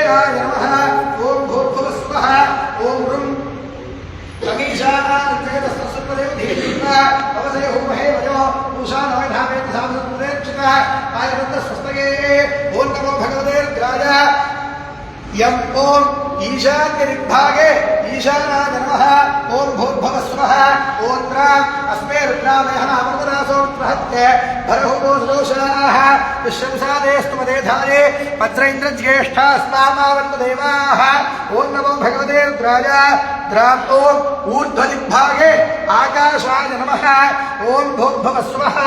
सूर्याय नमः ओम भूर्भुवः स्वः ओम रुं अमीशानाञ्चयतस्तस्वदेव धीर्घा अवसरे होमहे वयो पूषा नवधावेत सामसुदेक्षितः आयुर्वेदस्वस्तये ओम नमो भगवते रुद्राय यम ओम ईशान्यदिग्भागे ईशानाय नमः ओम भूर्भुवः स्वः ओम अस्मे रुद्रामयः अमृतरासोऽप्रहत्य भरहुदोषाः विश्वंसादेस्तुमदेधाये वज्रैन्द्रज्येष्ठास्तामावन्तदेवाः ओम नमो भगवते रुद्राय द्राम् ओम ऊर्ध्वदिग्भागे आकाशाय नमः ओम भूर्भुवः स्वः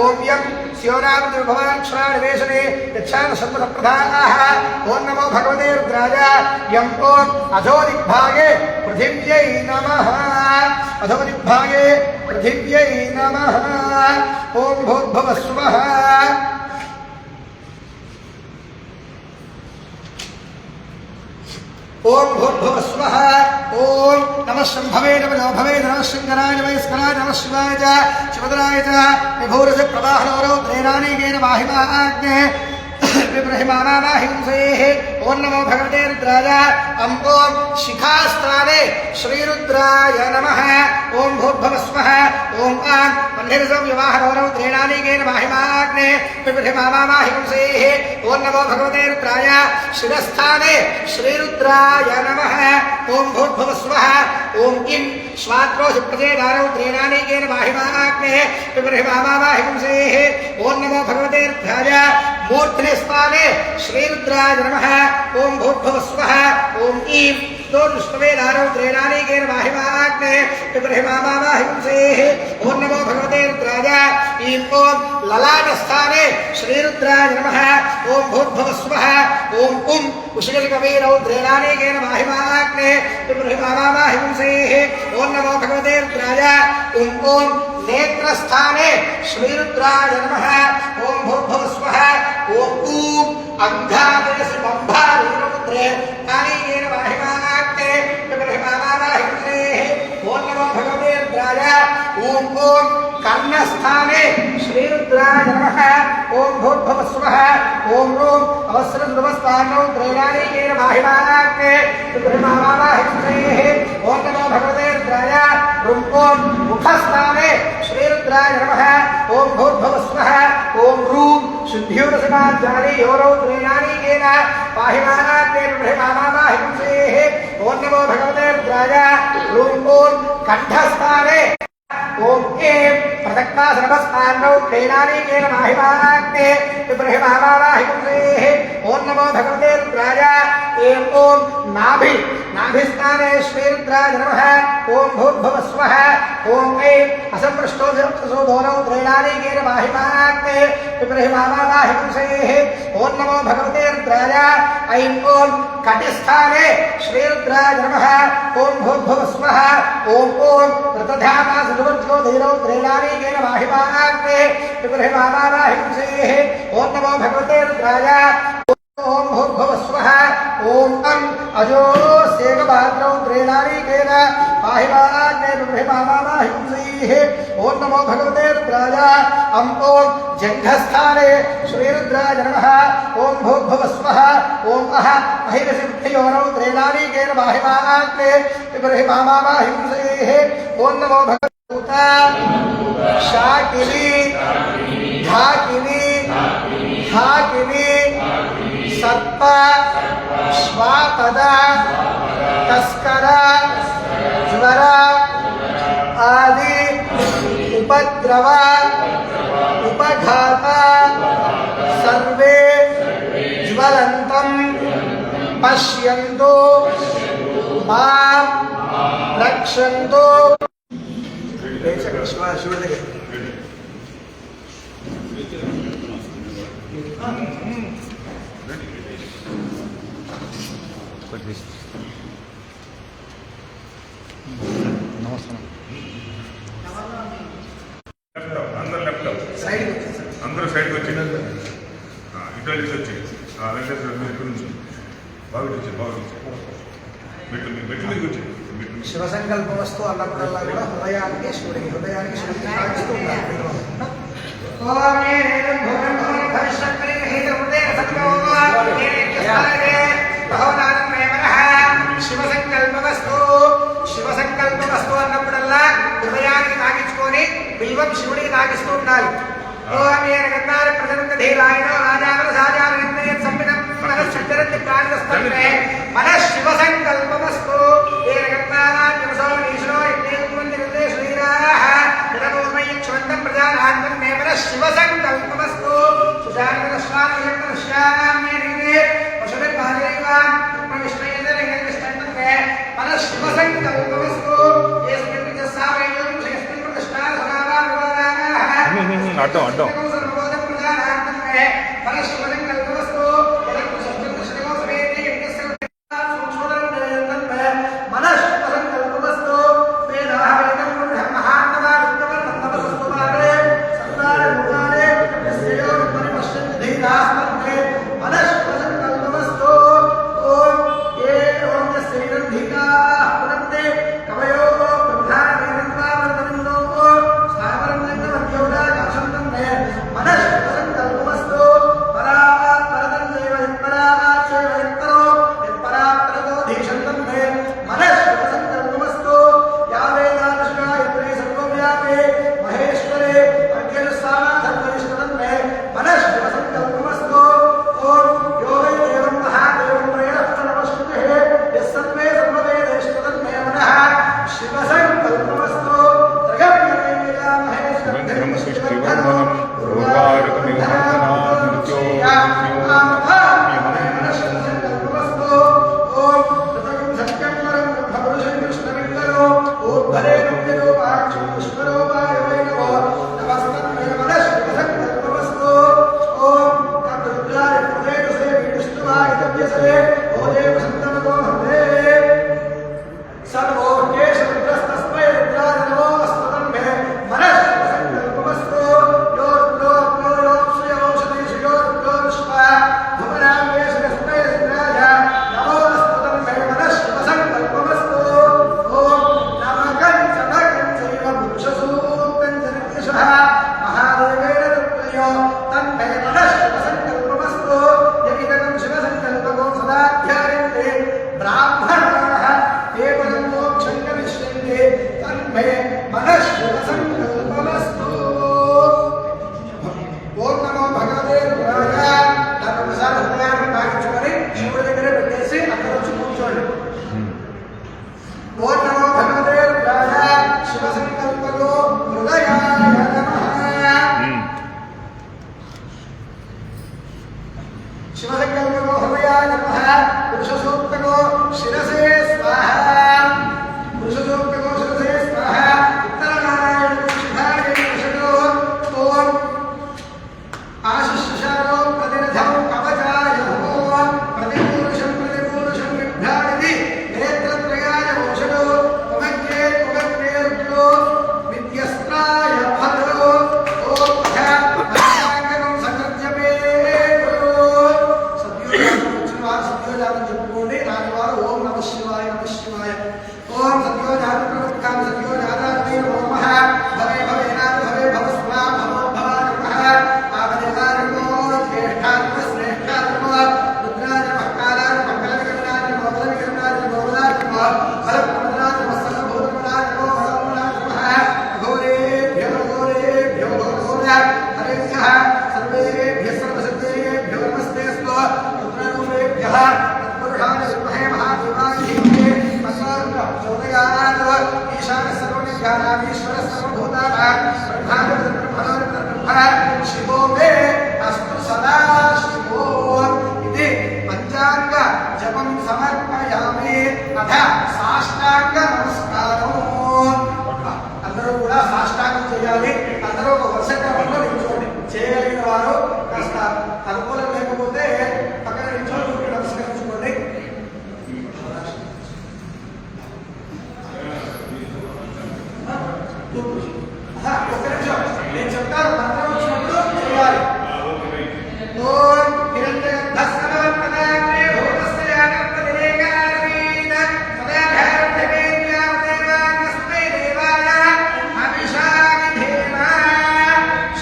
ओम यं स्योनामृतविभवाक्षरानिवेशने यच्छान सर्वप्रधानाः ओम नमो भगवते रुद्राय यं ओम अधोदिग्भागे पृथिव्यै नमः अधोदिग्भागे पृथिव्यै नमः ओम भूर्भुवः स्वः ओम भूर्भुवः स्वः ओम नमः शंभवे नमः भवे नमः शंकराय नमः स्कराय नमः शिवाय च शिवदराय च विभूरस्य प्रवाहनोरो त्रैराणिकेन माहिमाग्ने विब्रह्मानाहिंसेः ओम नमो भगवते रुद्राय ओम शिखास्त्राणे श्रीरुद्राय नमः ओम भूर्भुवः स्वः ओम मन्दिरसंविवाहनोरो त्रैराणिकेन माहिमाग्ने विब्रह्मानाहिंसेः ओम नमो भगवते रुद्राय शिरस्थाने श्रीरुद्राय नमः ओम भूर्भुवः स्वः ओम इं श्वात्रोषप्रजेदारौ त्रैराणिकेन माहिमाग्ने विब्रह्मानाहिंसेः ओम नमो भगवते रुद्राय मूर्धन्यस्थाने श्रीरुद्राय नमः ओम भूर्भुवः स्वः ओम ईं दोर्ष्टवेदारौ त्रैराणिकेन माहिमाग्ने विब्रह्मानाहिंसेः ओम नमो भगवते रुद्राय ईं ओम ललाटस्थाने श्रीरुद्राय नमः ओम भूर्भुवः स्वः ओम उषिकविरौ त्रैराणिकेन माहिमाग्ने विब्रह्मानाहिंसेः ओम नमो भगवते रुद्राय ओम नेत्रस्थाने श्रीरुद्राय नमः ओम भूर्भुवः स्वः ओम अंगादेशि बंभारुद्रे कालीकेन माहिमाग्ने विब्रह्मानाहिंसेः ओम नमो भगवते रुद्राय ओम कर्णस्थाने श्रीरुद्राय नमः ओम भूर्भुवः स्वः ओम अवस्रध्रुवस्थानौ त्रैराणिकेन माहिमाग्ने विब्रह्मानाहिंसेः ओम नमो भगवते रुद्राय ओम मुखस्थाने श्रीरुद्राय नमः ओम भूर्भुवः स्वः ओम शुद्ध्योरसमाज्ञाने योरौ त्रैराणिकेन माहिमाग्ने विब्रह्मानाहिंसेः ओम नमो भगवते रुद्राय ओम कंठस्थाने ओम प्रदक्तासनभस्थानौ त्रैराणिकेन माहिमाग्ने विब्रह्मानाहिंसेः ओम नमो भगवते रुद्राय ओम नाभिस्थाने श्रीरुद्राय नमः ओम भूर्भुवः स्वः ओम असंपृष्टोऽसोधोनौ त्रैराणिकेन माहिमाग्ने विब्रह्मानाहिंसेः ओम नमो भगवते रुद्राय ऐं ओम कटिस्थाने श्रीरुद्राय नमः ओम भूर्भुवः स्वः ओम ऋतधामासुवर्ज्योधीरौ त्रैराणिकेन माहिमाग्ने विब्रह्मानाहिंसेः ओम नमो भगवते रुद्राय ओम भूर्भुवः स्वः ओम अजोसेकभाद्रौ त्रैराणिकेन माहिमाग्ने विब्रह्मानाहिंसेः ओम नमो भगवते रुद्राय ओम जङ्घस्थाने श्रीरुद्राय नमः ओम भूर्भुवः स्वः ओम महिरसिद्धयोरौ त्रैराणिकेन माहिमाग्ने विब्रह्मानाहिंसेः ओम नमो भगवते शाकिनी ढाकिनी हाकिनी सर्प श्वापद तस्कर ज्वर आदि उपद्रव उपघात सर्वे ज्वलन्तं पश्यन्तु मां रक्षन्तु అందరూ సైడ్కి వచ్చి ఇటు వచ్చి వెంకటేశ్వర బాగా మెట్లు మీకు వచ్చి శివసంకల్పవస్తు అన్నప్పుడల్లా కూడా హృదయానికి శివుడికి శివుడికి సాగిస్తూ ఉండాలి. तन्मे मनः शिव संकल्पमस्तु येन कर्तानाद्यमसो नीशो यज्ञेन्द्रवन्दिरते श्रीराः यदपूर्वयच्छवन्तं प्रजानान् तन्मे मनः शिव संकल्पमस्तु सुजानकरस्वामियन्तरस्याम्ये वसुभिर्भागैवान् प्रविष्टयेतरेगनिष्ठं तन्मे मनः शिव संकल्पमस्तु ये स्मृतिजस्सावैवं श्रेष्ठं प्रतिष्ठा सदावान् विवादाः अड्डं सर्वबोधं प्रजानान् तन्मे मनः शिव संकल्पमस्तु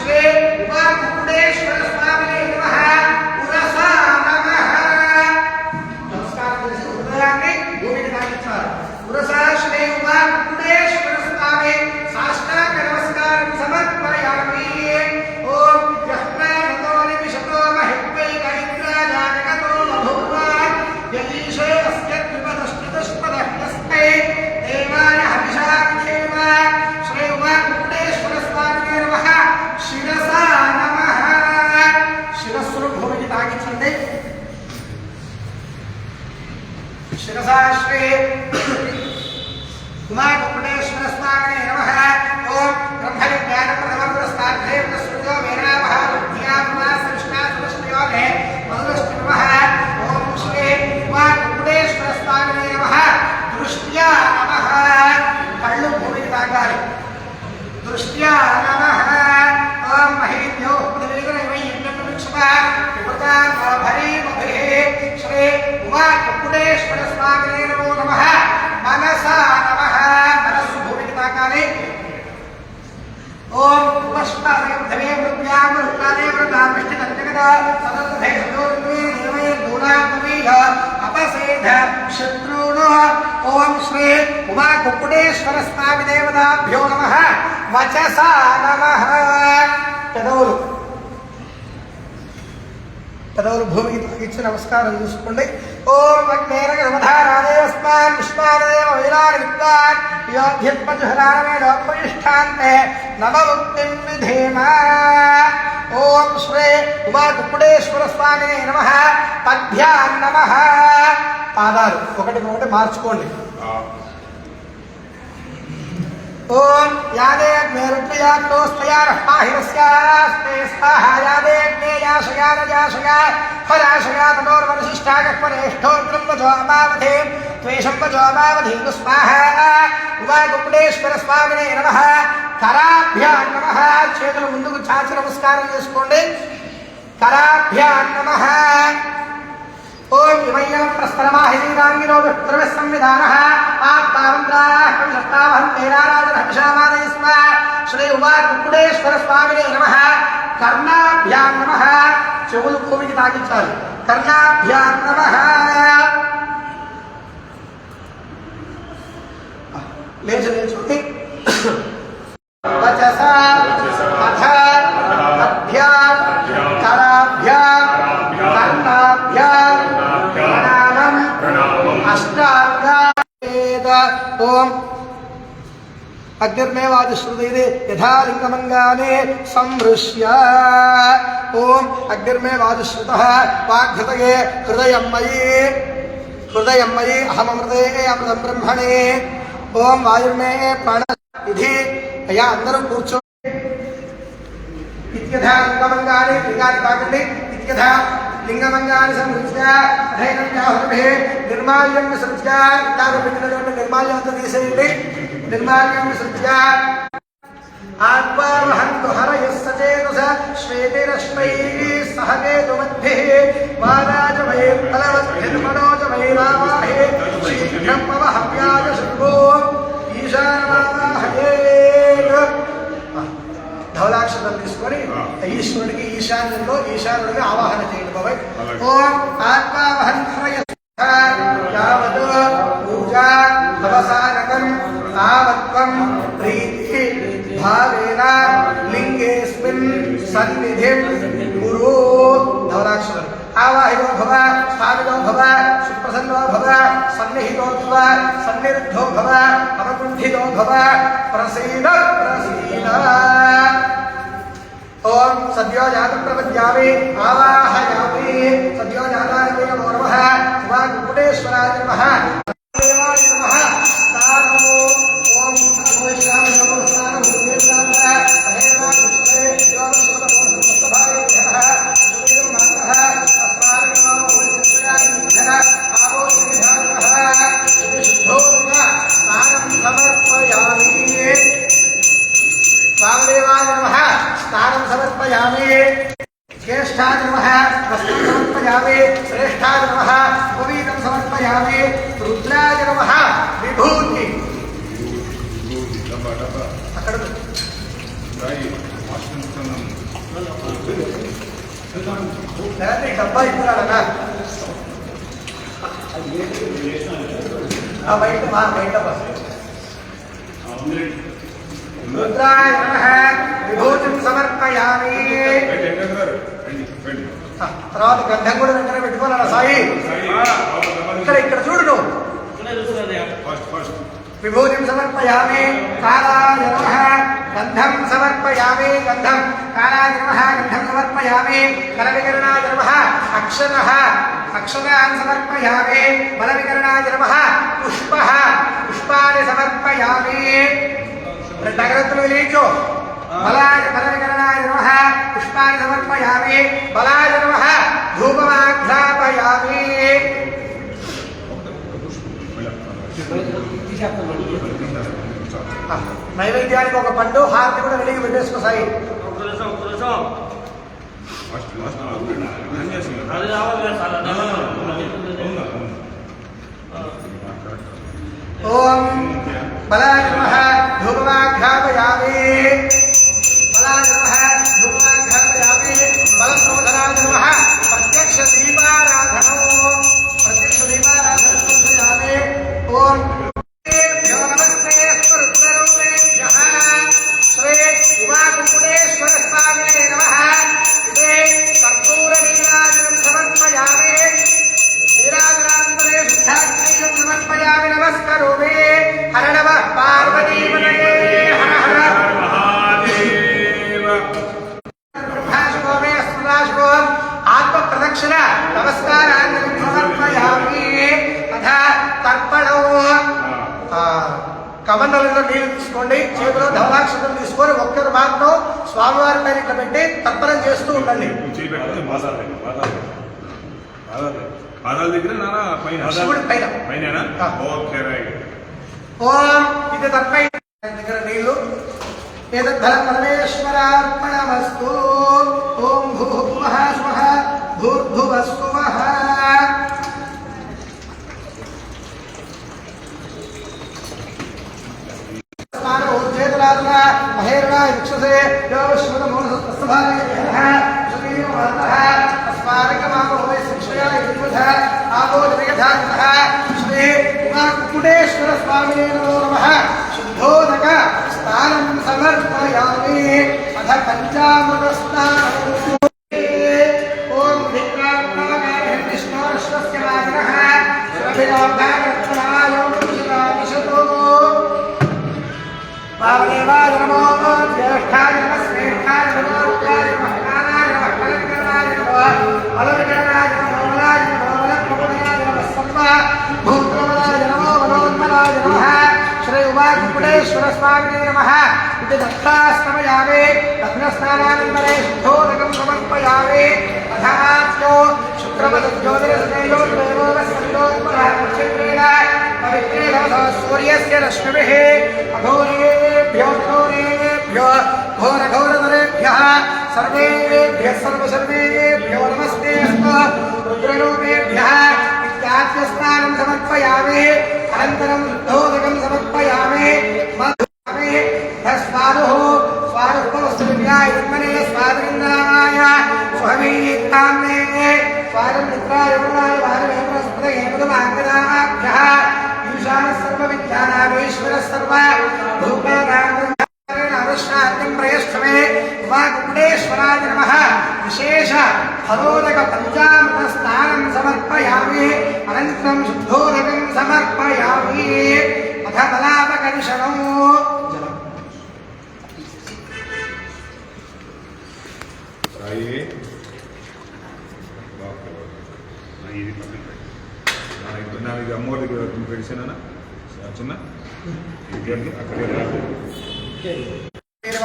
श्री शिरसा श्री उमाकुकुटेश्वर स्वामिने नमः। ओम ब्रह्मविज्ञानप्रथमपुरस्ताद्धे प्रस्तुतो वेदामः विद्यापुरासृष्टासुष्टयोगे मधुरस्तु नमः। ओम श्री उमाकुकुटेश्वर स्वामिने नमः। दृष्ट्या नमः। कल्लु भूमिకి తాకాలి। दृष्ट्या नमः। ओम महेभ्यो श्री उमाकुकुटेश्वर स्वामिने नमो नमः। मनसा नमः। मनस्सु भूमिకి తాకాలి। ओम पुष्पमयधवे वृद्ध्याम रुद्रादे वृद्धामिष्टितज्जगदा सदसधे सदोर्वे निर्मय गुणात्मीह अपसेध शत्रुनो। ओम श्री उमाकुकुटेश्वर स्वामी देवताभ्यो नमः। वचसा नमः। పెదవులు భూమికి తాకించి నమస్కారం చేసుకోండి। ఓం అగ్నేరగమధారాదేవస్మాన్ విష్మాదేవ వైరాన్ విద్వాన్ యోధ్యత్పజుహరామేడోపయిష్టాంతే నవముక్తిం విధేమ। ఓం శ్రీ ఉమాకుకుటేశ్వర స్వామినే నమః। పద్భ్యాం నమః। పాదాలు ఒకటి మార్చుకోండి। ओम यादेग्नेरुद्रयात्रोस्तयारपाहिरस्यास्ते स्वाहा यादेग्ने याशया फलाशया तनोर्वशिष्टागक्वरेष्ठोद्रं वजो अमावधे त्वेषं वजो अमावधे स्वाहा। उमाकुकुटेश्वर स्वामिने नमः। कराभ्यां नमः। చేతులు ముందుకు చాచి నమస్కారం చేసుకోండి। कराभ्यां नमः। ओम इमय्यं प्रस्तरमाहिरीरांगिनो विप्रवः संविधानः आत्तावन्द्राः कविशस्तावहं तेराराजनः विशामादयस्म। श्री उमाकुकुटेश्वर स्वामिने नमः। कर्णाभ्यां नमः। చెవులు భూమికి తాకించాలి। कर्णाभ्यां नमः। లేచి वचसा अथ अभ्यां कराभ्यां कर्णाभ्यां ओम अग्निर्मेवादिश्रुतैरे यथा लिंगमंगाने संवृष्य। ओम अग्निर्मेवादिश्रुतः वाग्घृतये हृदयमयि अहमृते अमृतं ब्रह्मणे। ओम वायुर्मे प्राण इधि अया अंदरू कूर्चो इत्यथा लिंगमंगाने लिंगानि ताकंडि इत्यथा लिंगमंगानि संवृज्य अधैनं जाहुर्भिः निर्माल्यं विसृज्य इत्यादिपिण्डों निर्माल्यं तीसेयंडि। निर्माल्यं विसृज्य आत्मावहन्तु हरयस्सचेतस श्वेतिरश्मैः सह केतुमद्भिः वाराजवैर्फलवद्भिर्मनोजवैरावाहे शीघ्रं मवहव्याय शम्भो ఈశానమావాహయేత్। ధవలాక్షరం తీసుకొని ఈశ్వరుడికి ఈశానుడికి ఆవాహన చేయండి బాబాయ్। ఓం ఆత్మావహన్ యావత్ పూజా అవసానకం తావత్వం ప్రీతి భావేన లింగేస్మిన్ సన్నిధిం కురు। ధవలాక్షరం आवाहितो भव स्थापितो भव सुप्रसन्नो भव सन्निहितो भव सन्निरुद्धो भव अवकुण्ठितो भव प्रसीद प्रसीद। ओम सद्यो जातं प्रपद्यामि आवाहयामि। सद्यो जाताय नमो नमः। उमाकुकुटेश्वराय नमः। देवाय नमः। स्थानमो ओम नमो श्याम नमो स्थानमो देवताय अहेवा कुष्ठे योगस्वत मोहस्तभाय नमः। वामदेवाय नमः। स्नानं समर्पयामि। ज्येष्ठाय नमः। वस्त्रं समर्पयामि। श्रेष्ठाय नमः। उपवीतं समर्पयामि। रुद्राय नमः। विभूति अక్కడ डब्बा इస్తున్నాడన్నా బయట रुद्राय नमः। विभूतिं समर्पयामि। తర్వాత గంధం కూడా వెంటనే పెట్టుకోవాలన్నా సాయి। ఇక్కడ చూడు నువ్వు। विभूतिं समर्पयामि। कालाय नमः। गन्धं समर्पयामि। गन्धं कालाय नमः। गन्धं समर्पयामि। करविकरणाय नमः। अक्षरः अक्षतान् समर्पयामि बलविकरणाय नमः पुष्पाणि समर्पयामि जाग्रत्तलो लेचो बलविकरणाय नमः पुष्पाणि समर्पयामि बलाय नमः धूपमाघ्रापयामि నైవేద్యానికి ఒక పండు హారతి కూడా రెడీగా పెట్టేసుకో సాయి ఓం బలాయ నమః ధూపమాఘ్రాపయామి బలాయ నమః ధూపమాఘ్రాపయామి బలప్రబోధనాయ నమః ప్రత్యక్ష దీపారాధనో సమర్పయామి ఓం కమండలంలో నీళ్లు తీసుకోండి చేతిలో ధవలాక్షతలు తీసుకొని ఒక్కరు మాత్రం స్వామివారి పైన ఇట్లా పెట్టి తర్పణం చేస్తూ ఉండండి శివుడి పైన ఓం ఇది తర్పై దగ్గర నీళ్లు ఏతద్ధల పరమేశ్వరార్పణమస్తు ఓం భూర్భువః స్వః భూర్భువస్సువః महेरणाय विक्षसे श्री कुकुटेश्वर स्वामिने नमो नमः शुद्धोदक स्नानं समर्पयामि अथ पंचामृत स्नानम् ओम विष्णोर्श्वस्य वाजनः सुरभिराभागरत्नाय विशतो वामदेवाय नमो ज्येष्ठाय नमः श्रेष्ठाय नमो रुद्राय नमः कालाय नमः कलविकरणाय नमः बलविकरणाय नमः बलाय नमः बलप्रबोधनाय नमः सर्वभूतप्रबलाय नमो मनोन्मनाय नमः श्री उमाकुकुटेश्वर स्वामिने नमः इति दत्तास्तमयामि दत्तस्नानानन्तरे शुद्धोदकं समर्पयामि अथात्यो शुक्रमदज्योतिरस्नेयोर्देवोपस्कन्दोत्पराक्षेत्रेण पवित्रेण सूर्यस्य रश्मिभिः अघोरेभ्यो घोरघोरतरेभ्यः सर्वेभ्यः सर्वसर्वेभ्यो नमस्ते रुद्ररूपेभ्यः इत्याद्यस्नानं समर्पयामि अनन्तरं शुद्धोदकं समर्पयामि स्वादुः स्वादुपवस्तुभ्याय विद्मने स्वादरिन्द्राय स्वहवीताम्ने स्वादं मित्राय वरुणाय वारुणेन्द्रस्पदये मधुमाङ्गदाभ्यः ईशानः सर्वविद्यानामीश्वरः सर्वभूतानां प्रयष्ठमे उमाकुकुटेश्वराय नमः विशेष फलोदक पंचामृत स्नानं समर्पयामि अनन्तरं शुद्धोदकं समर्पयामि अथ बलापकर्षणम् ఇది అమ్మవారి దగ్గర పెడిసానా చిన్న అక్కడే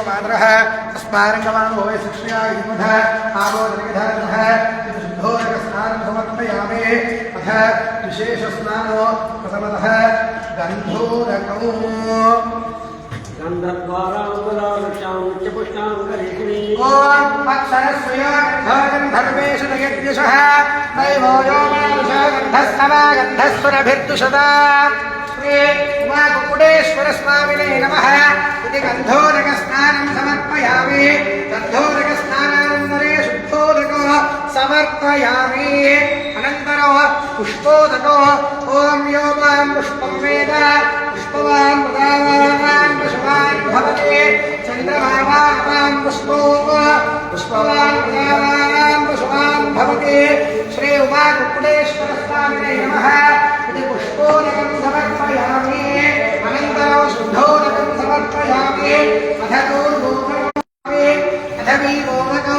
मातरः तस्मारङ्गमानो वै शिक्षया युमधः आबोधनिधानः शुद्धोदकस्नानं समर्पयामि अथ विशेषस्नानो प्रथमतः गन्धोदकौ ॐ अक्षरस्वयगन्धर्वेषु दैवो यो मानुषगन्धस्तवागन्धस्वरभिर्दुषदा श्री उमाकुकुटेश्वर स्वामिने नमः इति गन्धोदकस्नानं समर्पयामि गन्धोदकस्नानानन्तरे शुद्धोदको समर्पयामि अनन्तरो पुष्पोदको ॐ यो मां पुष्पं वेद पुष्पवान् मृगावान् पशुवान् भवति चन्द्रभावान् पुष्पो पुष्पवान् मृगावान् पशुवान् भवति श्री उमाकुकुटेश्वर स्वामिने नमः इति पुष्पोदकं समर्पयामि अनन्तरो शुद्धोदकं समर्पयामि अथ वीरोदको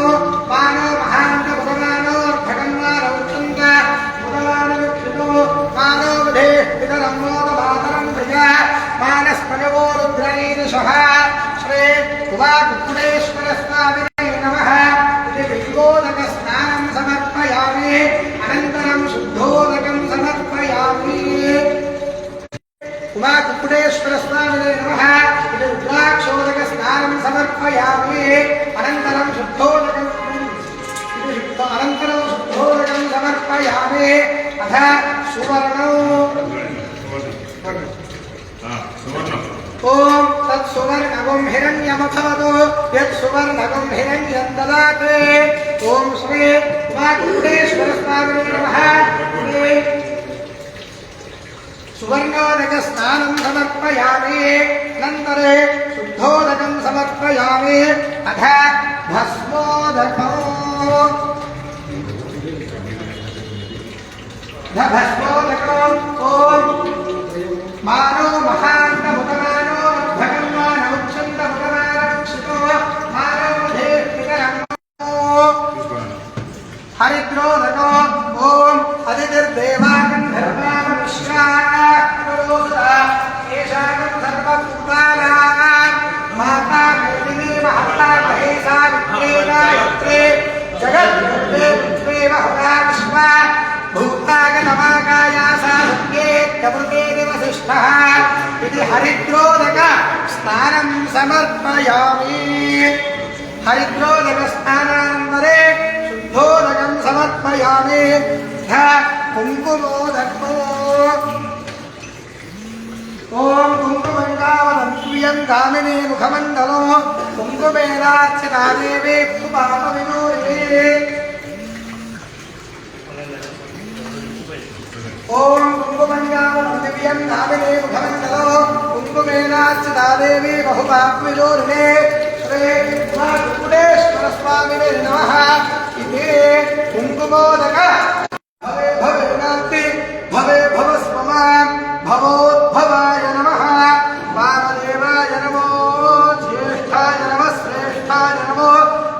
पानो महान्तपुरमानोऽर्थकन्वारौक्षन्त उमा कुक्कुटेश्वर स्वामिने नमः इति रुद्राक्षोदक स्नानं समर्पयामि अनन्तरं शुद्धोदकं समर्पयामि अथ सुवर्णौ ॐ तत्सुवर्णगुं हिरण्यमथवतु यत्सुवर्णगुं हिरण्यं ददाति ॐ श्री उमाकुक्कुटेश्वर स्वामिने नमः सुवर्णोदकस्नानं समर्पयामि अनन्तरे शुद्धोदकं समर्पयामि अथ भस्मोदकम् ॐ मानो महान्तमुखमानो भगन्मानमुच्छन्तमुखमानक्षितो मानो हरिद्रोदको ॐ अदितिर्देवागन्धर्वामनुष्याः सर्वभूतानां माता मेदिनी महता महेशा विद्येना यत्रे जगद्गुरुदेव हुता विश्वा भूतागतमाकाया सा सत्येत्यमृतेति वसिष्ठः इति हरिद्रोदक स्नानं समर्पयामि हरिद्रोदकस्नानानन्तरे शुद्धोदकं समर्पयामि कुङ्कुमोदको ॐ कुङ्कुमङ्गावदन्त्रियं कामिनी मुखमण्डलो कुङ्कुमेनार्चिता देवी पापविदूरिणे ॐ कुङ्कुमङ्गावदन्त्रियं कामिनी मुखमण्डलो कुङ्कुमेनार्चिता देवी बहुपापविदूरिणे श्री कुक्कुटेश्वर स्वामिने नमः इति कुङ्कुमोदक भवे भवेनाति भवे भवस्वमान् भवोद्भवाय नमः वामदेवाय नमो ज्येष्ठाय नमः श्रेष्ठाय नमो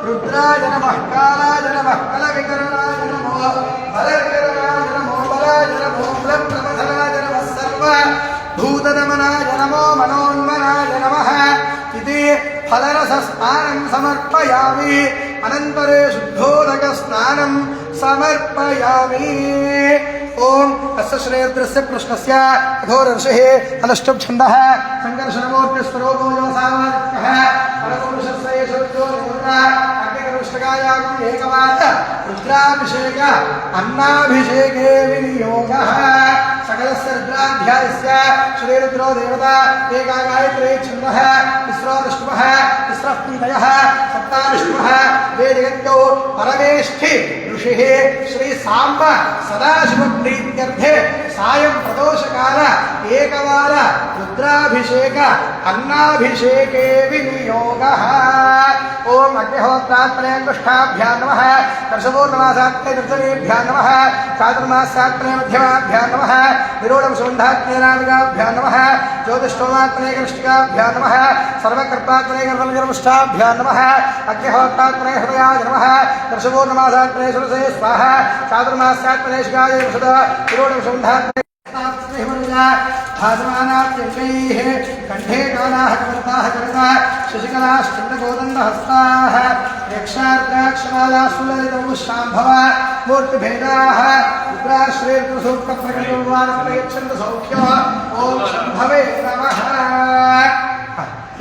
रुद्राय नमः कालाय नमः कलविकरणाय नमो बलविकरणाय नमो बलाय नमो ब्रह्मप्रमथनाय नमः सर्वभूतदमनाय नमो मनोन्मनाय नमः इति फलरसस्नानं समर्पयामि अनन्तरे शुद्धोदकस्नानं समर्पयामि ओम अस्य श्रेयद्रस्य कृष्णस्य घोरर्षिः अनुष्टुप् छन्दः सङ्कर्षणमूर्तिस्वरूपो यो सामाजिकः परपुरुषस्य यशोद्यो निवृत्ता अग्निकरुष्टकायागम् एकवार रुद्राभिषेक अन्नाभिषेके विनियोगः सकलस्य रुद्राध्यायस्य श्रीरुद्रो देवता एका गायत्री छन्दः तिस्रो विष्णुः तिस्रः पीतयः सप्ता विष्णुः वेदयन्तो परमेष्ठि ऋषिः श्री साम्ब सदाशिवप्रीत्यर्थे सायं प्रदोषकाल एकवार रुद्राभिषेक अन्नाभिषेके विनियोगः ओम अग्निहोत्रात्मने अंगुष्ठाभ्यां नमः कर्षपूर्णमासात्मने दर्शनेभ्यां नमः चातुर्मास्यात्मने मध्यमाभ्यां नमः विरोढं सुबन्धात्मने नामिकाभ्यां नमः ज्योतिष्ठोमात्मने कनिष्ठिकाभ्यां नमः सर्वकर्तात्मने गर्भनिर्मुष्टाभ्यां नमः अग्निहोत्रात्मने हृदयाय नमः कर्षपूर्णमासात्मने सुरसे स्वाहा चातुर्मास्यात्मने शिखाय वसुध विरोढं सुबन्धात्मने भासमानात्यङ्गैः कण्ठे कालाः कमलताः कविता शशिकलाश्चन्द्रगोदण्डहस्ताः यक्षार्द्राक्षमालासुललितमुशाम्भव मूर्तिभेदाः रुद्राश्रीर्सूक्तप्रकटोर्वाणप्रयच्छन्तु सौख्यो ఓం శంభవే నమః.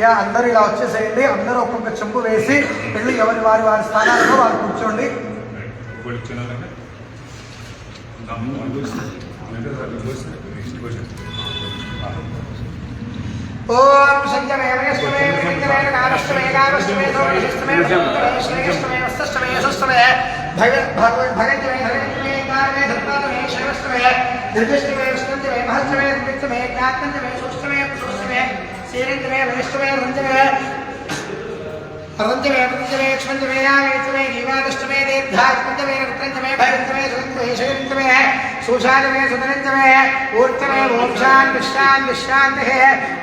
యా అందరూ ఇలా వచ్చేసేయండి. అందరూ ఒక్కొక్క చెంపు వేసి వెళ్ళి ఎవరి వారి వారి స్థానాల్లో వారు కూర్చోండి. ఓం సంజమే వయస్మే సంజమే కామష్టమే కామష్టమే సోమేష్టమే శ్రేష్టమే వస్తష్టమే యశస్తమే భగవంతమే ధరణమే కార్మే ధర్మాత్మే శైవష్టమే దివ్యష్టమే విష్ణుంజమే మహత్తమే దివ్యమే జ్ఞాత్మంజమే సూక్ష్మమే పురుషమే శీలంజమే వైష్ణవే రంజమే రంజమే పంచమే క్షమంజమే యావేత్మే జీవాదష్టమే దీర్ఘాత్మంజమే వృత్రంజమే భైరంజమే సురంజమే శైలంజమే सुशालमे सुधनंजमे ऊर्जमे ओम शांति शांति शांति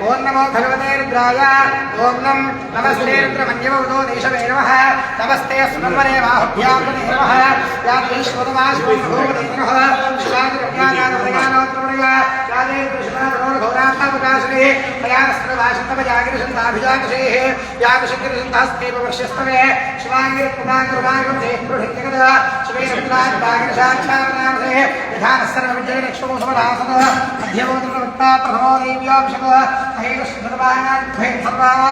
ओम नमो भगवते रुद्राय ओम नमस्ते रुद्रमन्यवतो देशवे नमः नमस्ते सुनमने बाहुभ्यां नमः या ईश्वरवासुभूते नमः शिवादिव्यानादयानोत्तमया यादे कृष्णादरोघोरात्मकाशने कयास्त्रवासन्तमजागिरिशन्ताभिजातसेः यादशक्तिरसन्तास्तेव वर्षस्तमे शिवाङ्गिरत्पदाङ्गरुवाङ्गते प्रभृत्यगदा शिवेरुद्राद्भागिरसाक्षावनामसे सर्वविजय लक्ष्मो समरासन मध्यमोदरवत्ता प्रथमो देव्योऽभिषेको अहेकस्मृतवान् द्वैं सर्वाः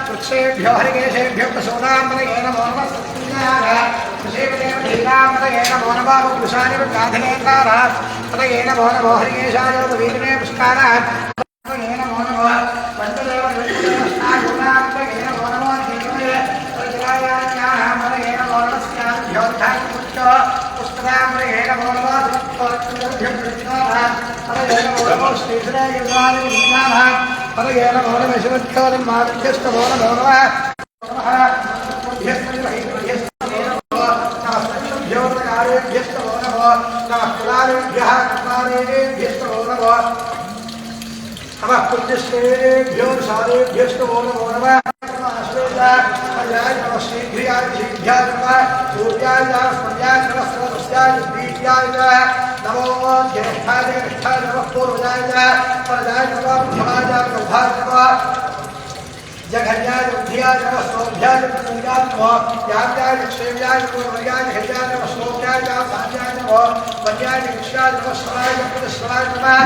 वृक्षेभ्यो हरिकेशेभ्यो प्रसूनामदये नमो नमः श्रीरामदये नमो नमः पुरुषानिर्गाधनेन्द्राः तदये नमो नमो हरिकेशाय वीरने पुष्काराः तदये नमो नमः वन्ददेव विष्णुस्नागुणात्मये नमो नमः देवये वज्रायान्याः मदये नमो नमः स्याभ्योद्धायपुष्टो पुष्करामदये नमो नमः तदये नमो नमः श्रीधरयुगादिविज्ञानः तदये नमो नमः शिवच्छोदन्माध्यस्थो नमो नमः नमः पुण्यश्रेभ्यो सारेभ्यश्च नमो नमः नमः शीघ्रियाय शीघ्राय नमः सूर्याय स्मर्याय नमः सर्वस्याय बीजाय नमो ज्येष्ठाय ज्येष्ठाय नमः पूर्वजाय परजाय नमः मध्यमाय गौधाय नमः जघन्याय बुद्धियाय नमः सौभ्याय प्रसंगाय नमः याज्ञाय क्षेम्याय नमः वर्याय हृदयाय नमः श्लोक्याय साध्याय नमः वन्याय विश्वाय नमः श्रवाय प्रतिश्रवाय नमः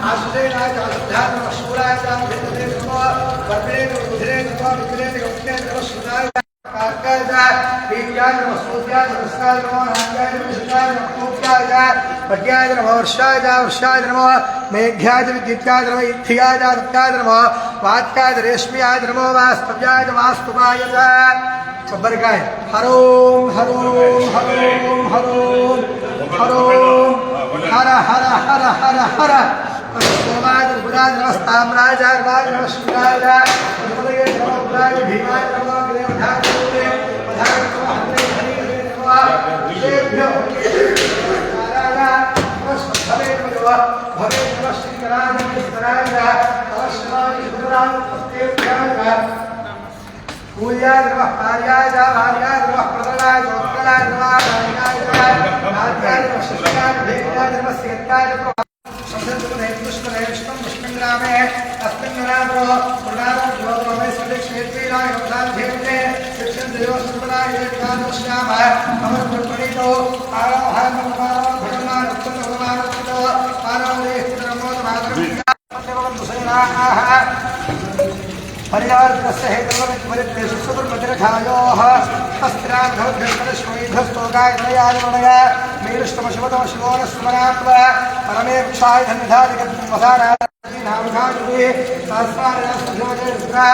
आशुषेणाय आशुद्धाय नमः शूराय भिद्रे नमः वर्णे बुधिरे नमः विद्रे गौत्रे नमः श्रुताय कार्काय वीर्याय नमः सूर्याय नमस्कार नमः नाग्याय नमः शिवाय नमः कोट्याय वज्ञाय नमः वर्षाय नमः मेघ्याय विद्युत्याय नमः इत्थियाय रत्याय नमः वात्याय रेश्म्याय नमो वास्तव्याय वास्तुवाय కొబ్బరికాయ హరోం హరోం హరోం హరోం హరోం హర హర హర హర హర సోమాయ గుడాయ నమస్తామ్రాయ రాయ నమస్కారాయ నమోదయ నమోదాయ భీమాయ నమో దేవతాయ పధాయ నమః హరే హరే నమః విశేభ్యో హరే నమః భవే నమః శ్రీకరాయ శ్రీకరాయ అవశ్రాయ సురాయ ప్రత్యేకాయ पूज्याय नमः कार्याय भार्याय नमः प्रदलाय गोत्राय नमः राजाय राज्याय नमः शिष्याय भेदाय नमः सेत्याय नमः संसदे पुष्पदे विष्णुं पुष्पिंग्रामे अस्मिन् नरादो प्रणादो ज्योतिर्मय सदे क्षेत्रीराय नमः देवते शिक्षण देवो सुपदाय देवतानो श्याम अमर पुष्पणितो आरो हर नमः भगवान रत्न भगवान रत्न आरो देह नमो मातृ परिवारस्य हेतुवरित्तेषु सुब्रह्मण्यखायोः अस्त्राभ्योऽभ्यस्तरश्वैधस्तोकाय दयादिवनय मेरुष्टमशिवतमशिवोनस्मरात्व परमेक्षाय धन्यधादिकवसाराजीनामघायुः सहस्रारस्मभ्योजयस्रा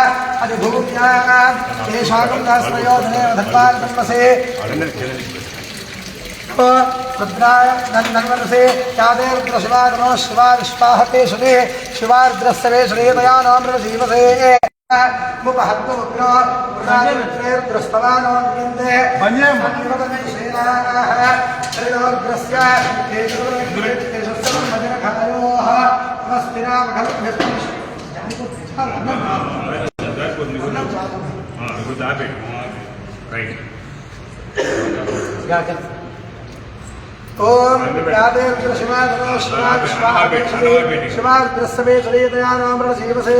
अधिभूम्याः तेषाकं दास्त्रयोधने धन्वान्तमसे रुद्राय नन्वनसे चादेरुद्रशिवादनो शिवा विश्वाहते शुने शिवार्द्रस्सवे श्रेतया नामृतजीवसे मुपहत्तमुग्नो रुद्रस्तवानो निन्दे मन्यवदनिशेनाः श्रीरोद्रस्य तेषुर्मजनखायोः नमस्तिरामघलभ्यस्तुम् ओम यादेव शिवादनो शिवाद्रस्वे श्रीदया नामृत जीवसे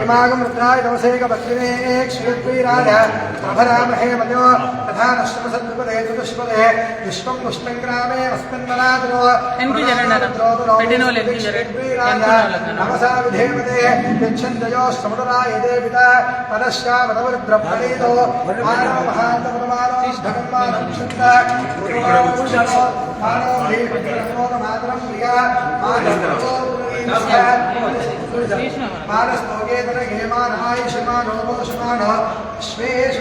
इमागम रुद्राय नमसे कबद्रिने क्षीरद्वीराय प्रभरामहे मनो तथा नष्टमसद्विपदे चतुष्पदे विश्वं पुष्पङ्ग्रामे अस्मिन्मनादनो नमसा विधेमते यच्छन्दयो समुदराय देविता पदश्यावतवरुद्रप्रणीतो मानव महान्तपदमानो धर्मानं शुद्ध मानव मातरं प्रिया मानस्तोगे तनगेमानाय शिमानो मोषमानो श्वेष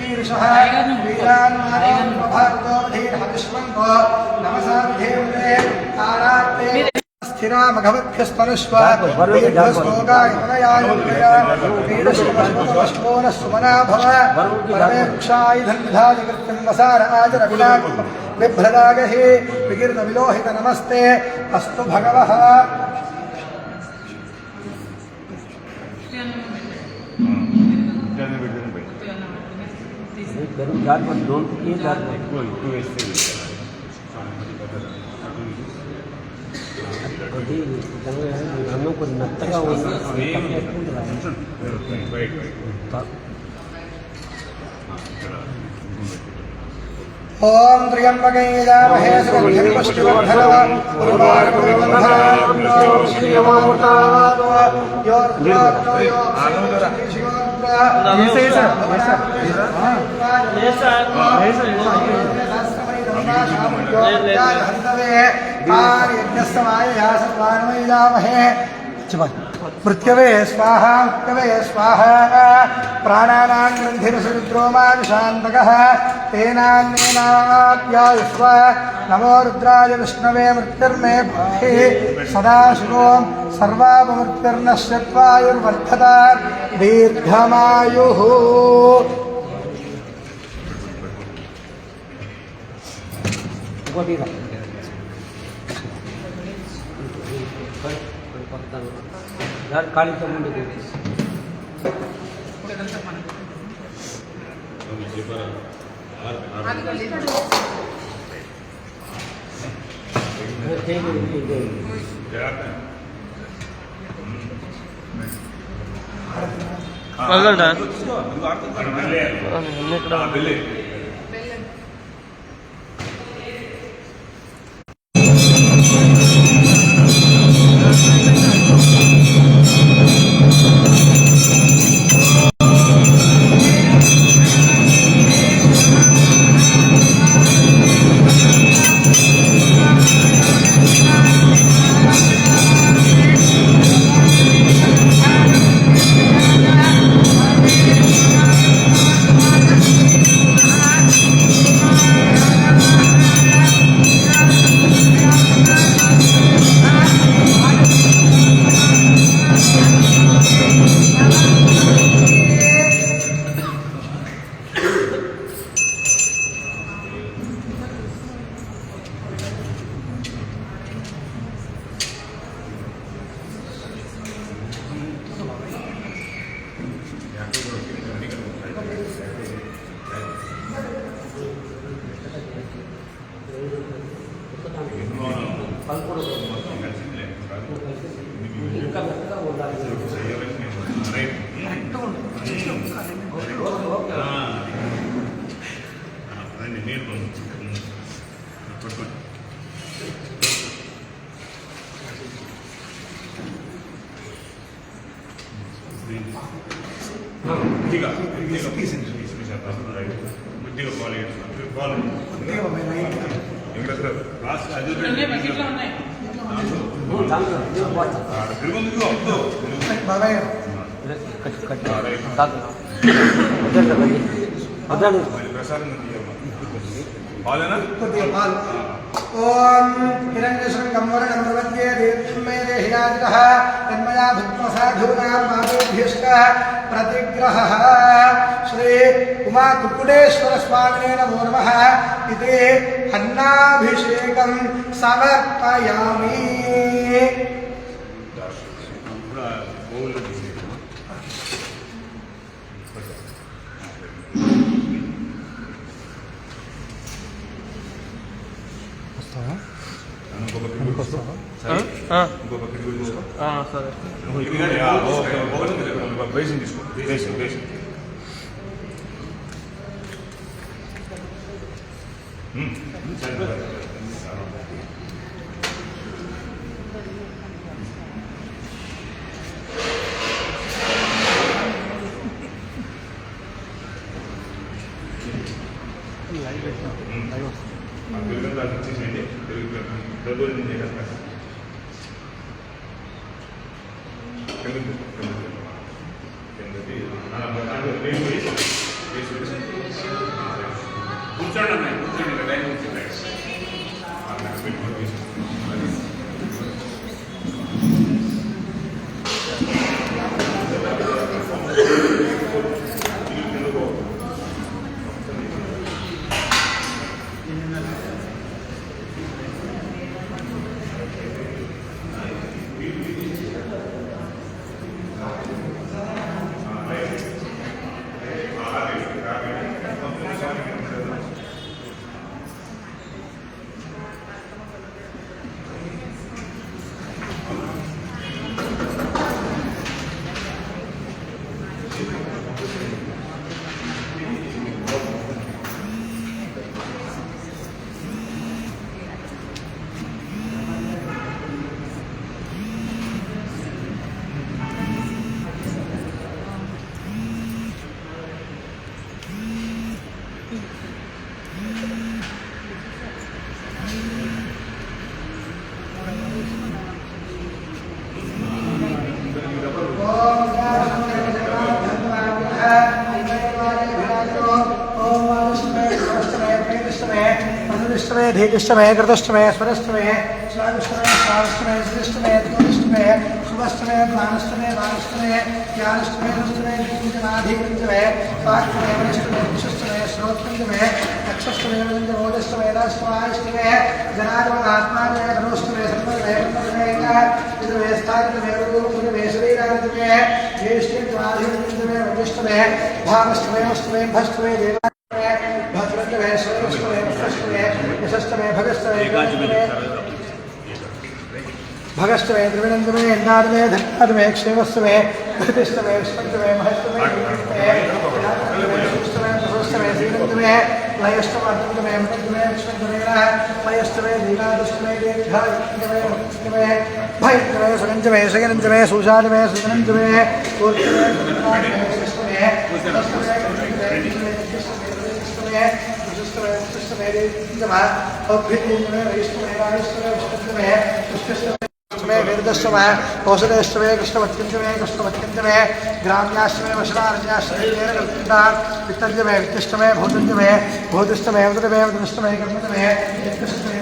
ईर्षः वीरान्मानोपभारतो धीरहविष्मन्तो नमसा विधेवते आरात्ते स्थिरा भगवद्भ्यस्तनुष्व सुमना भव परमे वृक्षायुधन्धादिकृत्यं वसार आचरविनाक् बिभ्रदागहि विकीर्तविलोहित नमस्ते अस्तु भगवः అన్నం కొంచెం మెత్తగా ఉంది. ओम त्र्यंबके यजामहे सुगन्धिं पुष्टिवर्धनम् मृत्यवे स्वाहा मृत्यवे स्वाहा प्राणानां ग्रन्थिरसुरुद्रोमाभिशान्तकः तेनान्येनाप्यायुष्व नमो रुद्राय विष्णवे मृत्युर्मे भाहि सदाशिवो सर्वापमृत्युर्नश्यत्वायुर्वर्धता दीर्घमायुः ఖాళీ ముందు ओम हिरण्यशृंगं वरणं प्रपद्ये दीर्घं मे देहिराजः तन्मया भक्तसाधूनां मातेभ्यश्च प्रतिग्रहः श्री उमा कुक्कुटेश्वर स्वामिने नमो नमः इति अन्नाभिषेकं समर्पयामि। धीतिष्टमे कृतष्टमे स्वरष्टमे स्वादिष्टमे स्वादिष्टमे श्रीष्टमे ज्योतिष्टमे शुभष्टमे द्वानष्टमे वानष्टमे ज्ञानष्टमे रुष्टमे धीतिंजनाधीतिंजमे स्वाष्टमे वरिष्टमे विशिष्टमे श्रोत्रंजमे अक्षष्टमे वृंजमोदष्टमे राष्ट्रमाष्टमे जनार्दनात्माजमे धनुष्टमे सर्वमे ब्रह्मजमे इदमे स्थानमे रूपमे शरीराजमे ज्येष्ठमे वरिष्टमे भावष्टमे अष्टमे भष्टमे देवा भद्रमे सर्वष्टमे भष्टमे यशष्टमे भगष्टमे भगष्टमे त्रिविनन्दमे यन्नादमे धन्नादमे क्षेमस्तमे धृतिष्टमे विष्पन्तमे महस्तमे सुष्टमे प्रभुष्टमे श्रीनन्दमे लयष्टमे मृतमे विष्पन्तमे लयष्टमे दीनादुष्टमे दीर्घायुष्टमे मुक्तमे भयन्तमे सुगन्धमे शयनन्दमे सुषादमे सुगन्धमे पूर्णमे सुष्टमे वेदस्तमे औषधस्तमे कृष्णवत्यंतमे कृष्णवत्यंतमे ग्राम्याश्रमे वशनारण्याश्रमे वित्तंजमे वित्तिष्टमे भूतंजमे भूतिष्टमे उदरमे उदरष्टमे कर्मतमे वित्तिष्टमे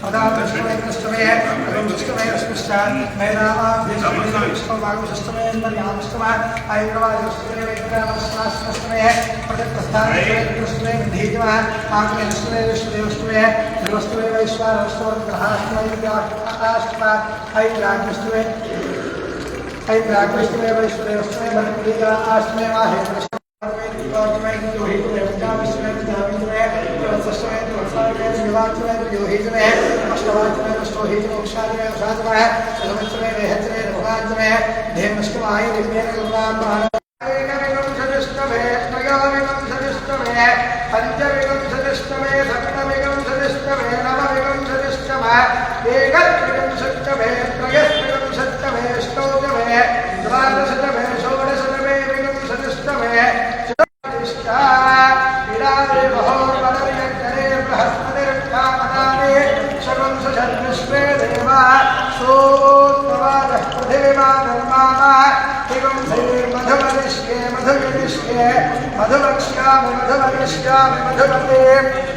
अदावष्टमे कृष्णमे अगमष्टमे अस्मिष्टान् मैनामाभ्यष्टमे विष्णुवागुष्टमे अन्मर्यामष्टमे आयुर्वायुष्टमे वेत्रामष्टमे प्रत्यप्रस्थानमे कृष्णमे धीजमे आत्मेष्टमे विष्णुदेवष्टमे देवष्टमे वैश्वानष्टमे ग्रहाष्टमे व्याष्टमे ऐराग्यष्टमे वैश्वदेवष्टमे मणिपुरीकाष्टमे वाहेन्द्रष्टमे मधुवक्ष्यामि मधुमते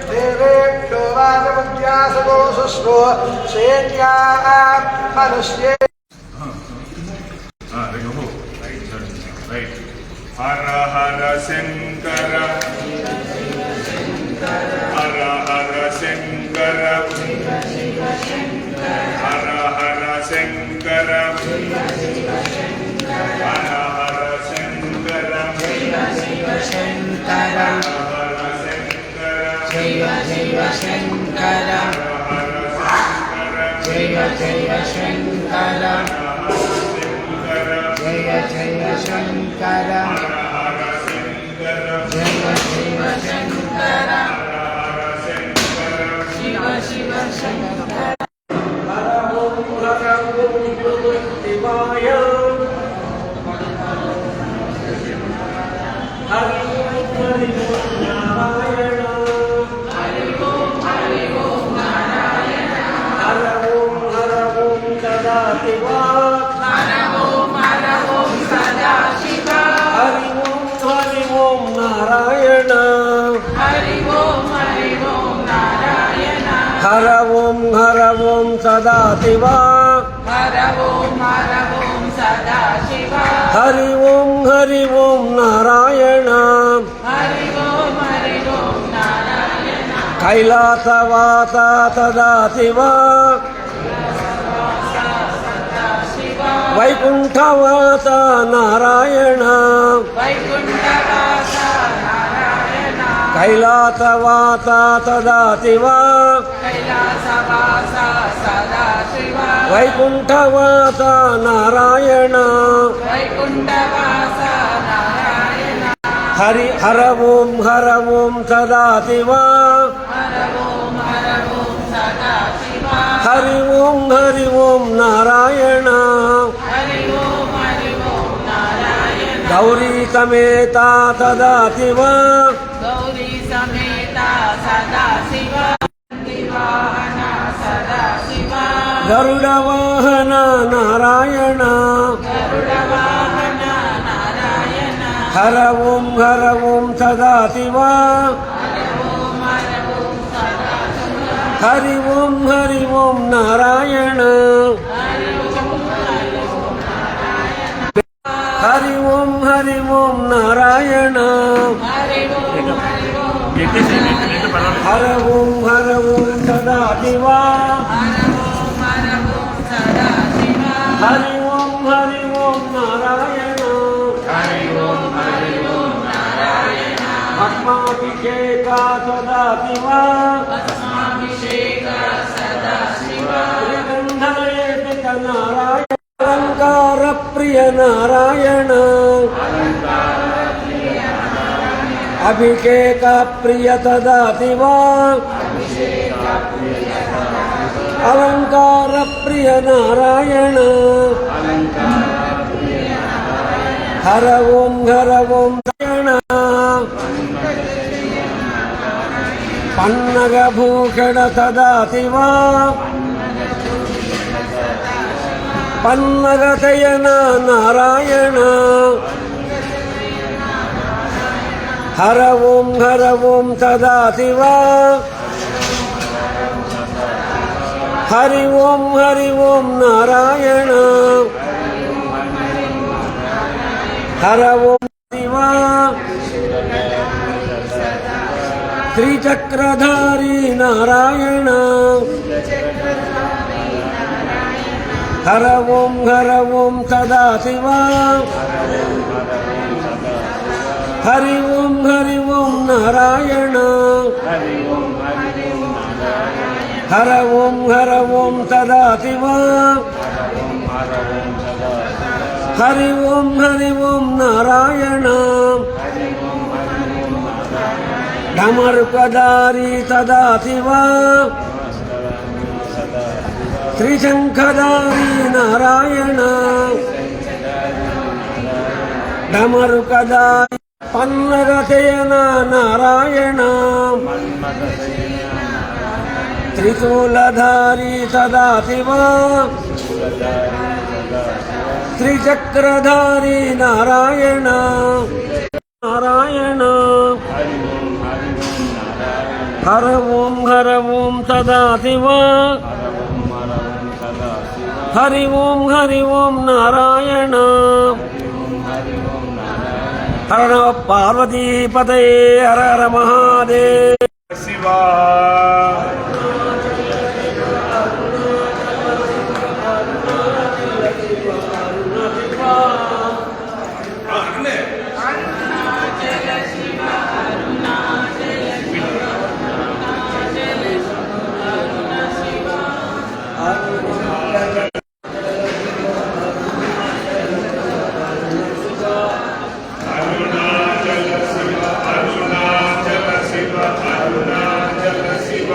देवेभ्यो वादमुद्यासगोषुष्वो सेन्या मनुष्ये हर हर शंकर हर हर शंकर हर हर शंकर हर हर शंकर जय जय शंकर जय जय शंकर जय जय शंकर जय जय शंकर शिव शिव शंकर हर ओम सदाशिवा हरि ओम नारायण हर ओम सदाशिवा हरि ओम नारायण कैलासवासा सदाशिवा वैकुंठवासा नारायण कैलासवासा सदाशिवा वैकुंठवासा नारायण हर ओम सदाशिवा हरि ओम नारायण गौरी समेता सदाशिवा गरुड़ वाहन नारायण हर ओम सदाशिवा हरि ओम नारायण हरि ओम नारायण हर ओम सदाशिवा हरि ओम नारायण भस्माभिषेका सदाशिवा त्रिगंधलेपित नारायण अलंकार प्रिय नारायण अभिषेक प्रिय सदाशिवा अलंकार प्रिय नारायण हर ओम नारायण पन्नग भूषण सदाशिवा पन्नग शयन नारायण हर ओम सदाशिवा हरि ओम नारायण हर ओम शिवा त्रिचक्रधारी नारायण हर ओम सदाशिवा हरि ओम नारायण हर ओम सदाशिवा हरि ओम नारायण ढमरुकधारी सदाशिवा त्रिशंखधारी नारायण ढमरुकधारी पन्नगशयन नारायण त्रिशूलधारी सदाशिवा त्रिचक्रधारी नारायण हर ओम सदाशिवा हरि ओम नारायण हर नमः पार्वती पतये हर हर महादेव शिवा अरुणाचल शिव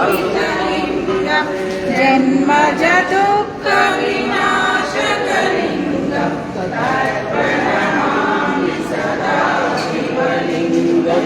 शोभितलिङ्गं जन्मज दुःखविनाशकलिङ्गं तर्पणमामि सदा शिवलिङ्गं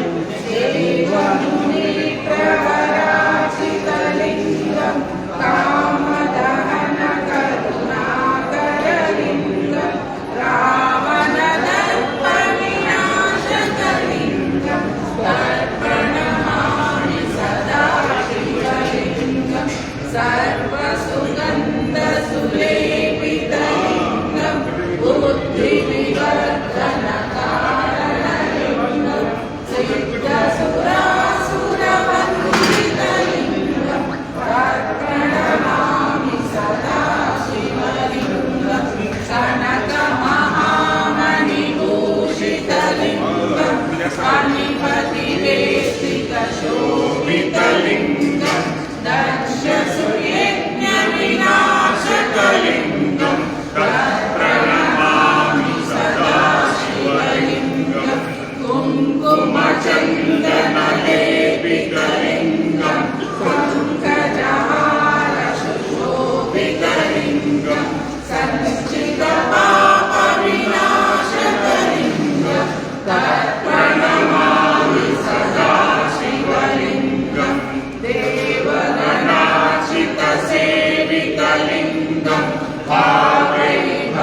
देवमुनिप्रवराचितलिङ्गं कामदहनकरुणाकरलिङ्गं रावणदर्पविनाशकलिङ्गं तर्पणमामि सदा शिवलिङ्गं सर्वसुगन्धसुलेपितलिङ्गं बुद्धिविवर्धनकारणलिङ्गं सिद्धसुरासुरवन्दितलिङ्गं तर्पणमामि सदा शिवलिङ्गं कनकमहामणिभूषितलिङ्गं फणिपतिवेष्टितशोभितलिङ्गं दक्षसूर्यज्ञविनाशकलिङ्गं तत्प्रणमामि सदा शिवलिङ्गं कुङ्कुमचन्दनलेपितलिङ्गं पङ्कजहारशुशोभितलिङ्गं सञ्चितपापविनाशकलिङ्गं तत्प्रणमामि सदा शिवलिङ्गं देवगणार्चितसेवितलिङ्गं भावैर्भक्तिभिरेव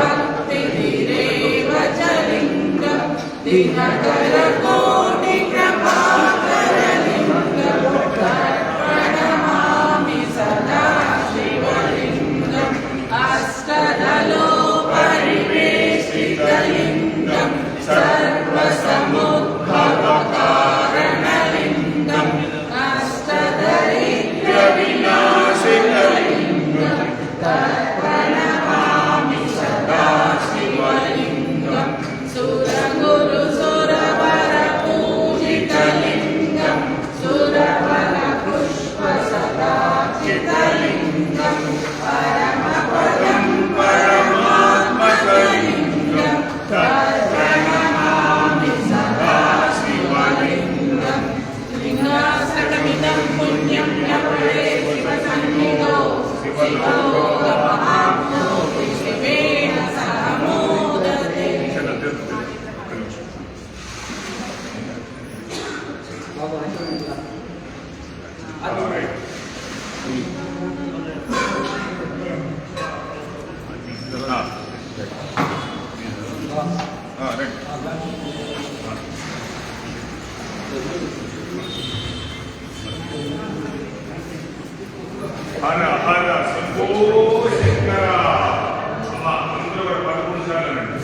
च लिङ्गं दिनकरकोटिप्रभाकरलिङ्गं तर्पणमामि सदा शिवलिङ्गम् अष्टदलोपरिवेष्टितलिङ्गं सर्वसमुद्भवकारणलिङ्गम् अष्टदरिद्रविनाशितलिङ्गं तर्पणमामि सदा शिवलिङ्गं सुरगुरुसुरवरपूजितलिङ्गं सुरवरपुष्पसदाचितलिङ्गं परमपदं परमात्मकलिङ्गं तर्पणमामि सदा शिवलिङ्गं लिङ्गासकमिदं पुण्यं यपरे शिवसन्निधौ शिवलोकमहाप्नोति शिवेन सह मोदते ಹರ ಹರ ಶಂಭೋ ಶಂಕರ ಅಮ್ಮ ಮಂತ್ರಗಳು ಪದಕೊಂಡು ಸಾಲಂడి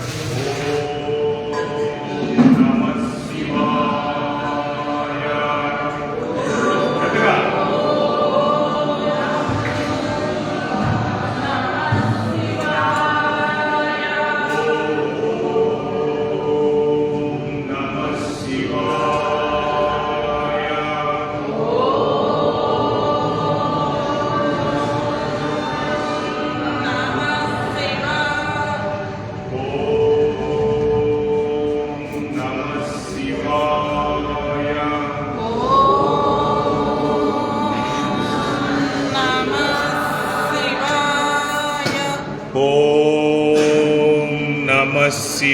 ಓಂ ನಮಃ ಶಿವಾಯ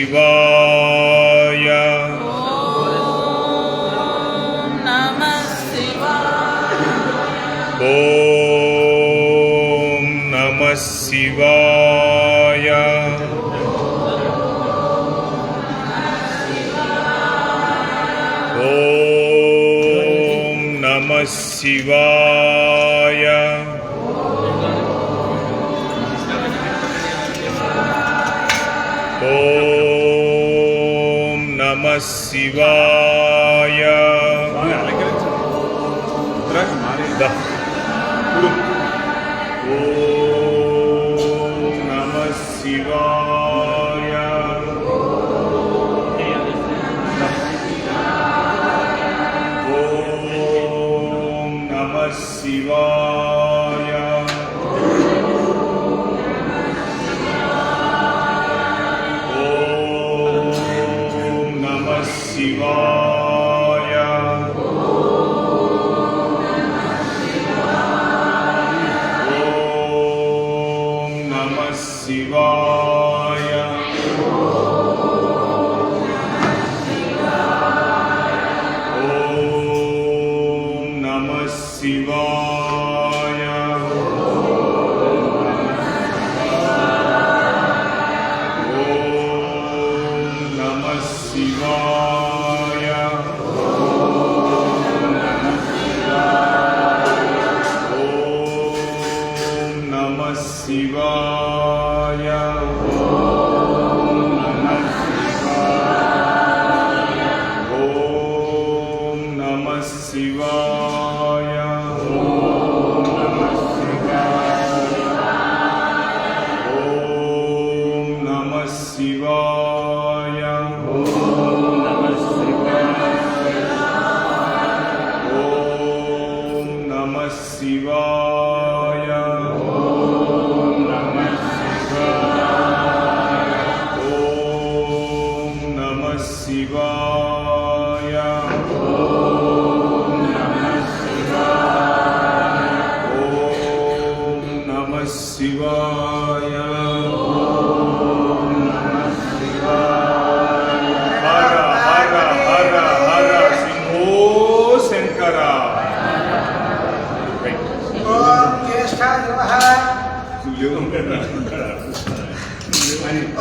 ಗಟ್ಟಿగా ಓಂ ನಮಃ ಶಿವಾಯ ಓಂ ನಮಃ ಶಿವಾಯ ಓಂ ನಮಃ ಶಿವಾಯ ಓಂ ನಮಃ ಶಿವಾಯ ಓಂ ನಮಃ ಶಿವಾಯ ಓಂ ನಮಃ ಶಿವಾಯ ಓಂ ನಮಃ ಶಿವಾಯ ಓಂ ನಮಃ ಶಿವಾಯ ಓಂ ನಮಃ ಶಿವಾಯ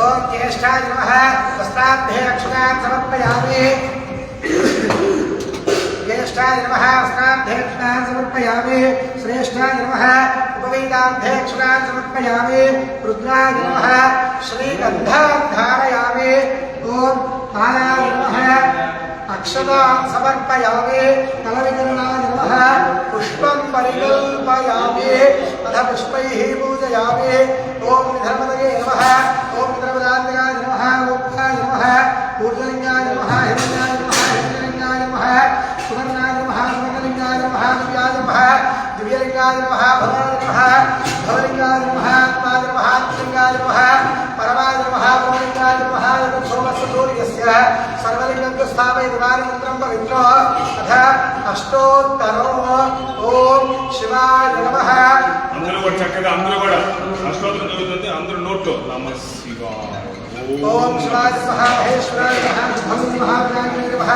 ओम ज्येष्ठाय नमः वस्त्राभ्ये अक्षतान् समर्पयामि ज्येष्ठाय नमः वस्त्राभ्ये अक्षतान् समर्पयामि श्रेष्ठाय नमः उपवेदाभ्ये अक्षतान् समर्पयामि रुद्राय नमः श्रीगन्धान् धारयामि ओम कालाय नमः अक्षतान् समर्पयामि कलविकरणाय नमः पुष्पं परिकल्पयामि अथ पुष्पैः पूजयामि ओम धर्मदये नमः ओम द्रवदान्ताय नमः ओंकाय नमः ऊर्जलिंगाय नमः हिरण्याय नमः हिरण्यलिंगाय नमः सुवर्णाय नमः सुवर्णलिंगाय नमः दिव्याय नमः दिव्यलिंगाय नमः भवाय नमः भवलिंगाय नमः आत्माय नमः आत्मलिंगाय नमः परमाय नमः परमलिंगाय नमः सोमस्सूर्यस्य सर्वलिंगं स्थापयति वारिमन्त्रं पवित्रो अथ अष्टोत्तरो ओम शिवाय नमः అందరూ కూడా చక్కగా అందరూ కూడా అష్టోత్తరం చదువుతుంది అందరూ నోట్ నమ శివాయ ओम शिवाय नमः महेश्वराय नमः भगवते महाप्राणाय नमः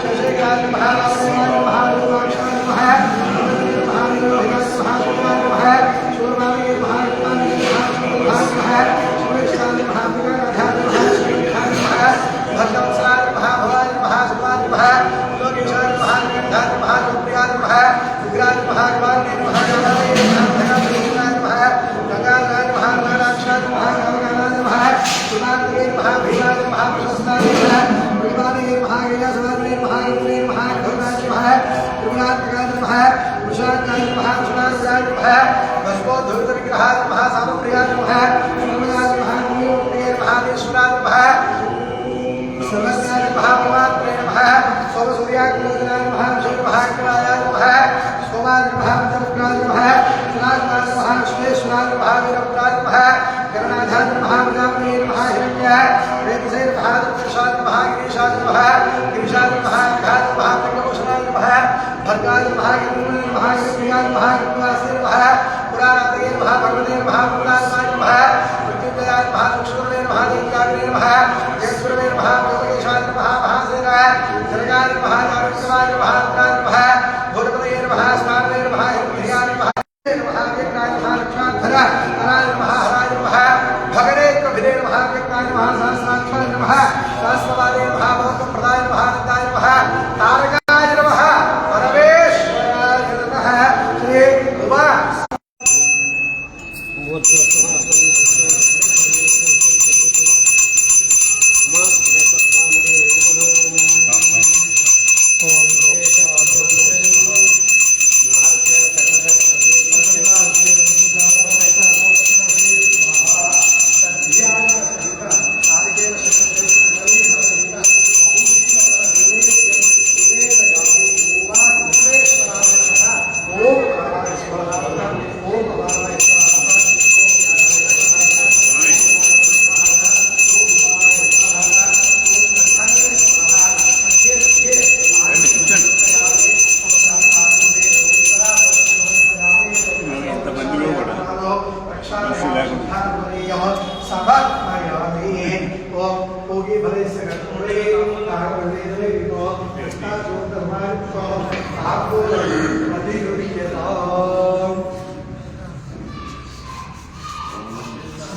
श्रीकाय नमः रामाय नमः रूपाक्षाय नमः महादेवाय नमः शूरवाय नमः नमः सुरेशाय नमः विघ्नराजाय नमः श्रीकाय नमः भक्तवत्सलाय नमः भवाय नमः सुभाय नमः लोकेशाय नमः निगंधाय नमः लोकप्रियाय नमः उग्राय नमः गवाय नमः गवाय नमः धनाय नमः गंगाय नमः गंगाक्षाय नमः गंगाय नमः सुनादे नमः भीमाय नमः प्रशस्ताय नमः विवादे नमः गयासवादे नमः इंद्रे नमः घोराय नमः त्रिगुणात्मकाय नमः वृषाकाय नमः वृषणाय नमः भस्मोद्धूत विग्रहाय नमः सामप्रियाय नमः नमः नमः नमोते महादेश्वराय नमः सर्वज्ञाय नमः परमात्मने नमः सोमसूर्याग्निनाय नमः शिवमहाग्निवाय नमः सोमाय नमः मंत्रपुत्राय नमः सुनादनाय नमः विश्वेश्वराय नमः वीरपुत्राय नमः गणनाथाय नमः विजापने नमः हिरण्याय वेदसे नमः दक्षाय नमः गिरीशाय नमः गिरीशाय नमः घाय नमः तंगभूषणाय नमः भर्गाय नमः गिरिन्द्राय नमः गिरिप्रियाय नमः गिरिवासे नमः पुराणादये नमः भगवते नमः पुराणाय नमः मृत्युंजयाय नमः लक्ष्मणे नमः देव्याग्ने नमः जगद्गुरवे नमः योगेशाय नमः महासेनाय जरगाय नमः नारायणाय नमः रुद्राय नमः भूतपतये नमः स्मारणे नमः हिरण्याय नमः नमः वेदाय नमः लक्ष्मणधर हराय नमः हराय नमः भगने कभिरे नमः वेदाय नमः सहस्राक्षाय नमः सहस्रवादे नमः भोगप्रदाय नमः आनन्दाय नमः तारकाय नमः परमेश्वराय नमः श्री उमा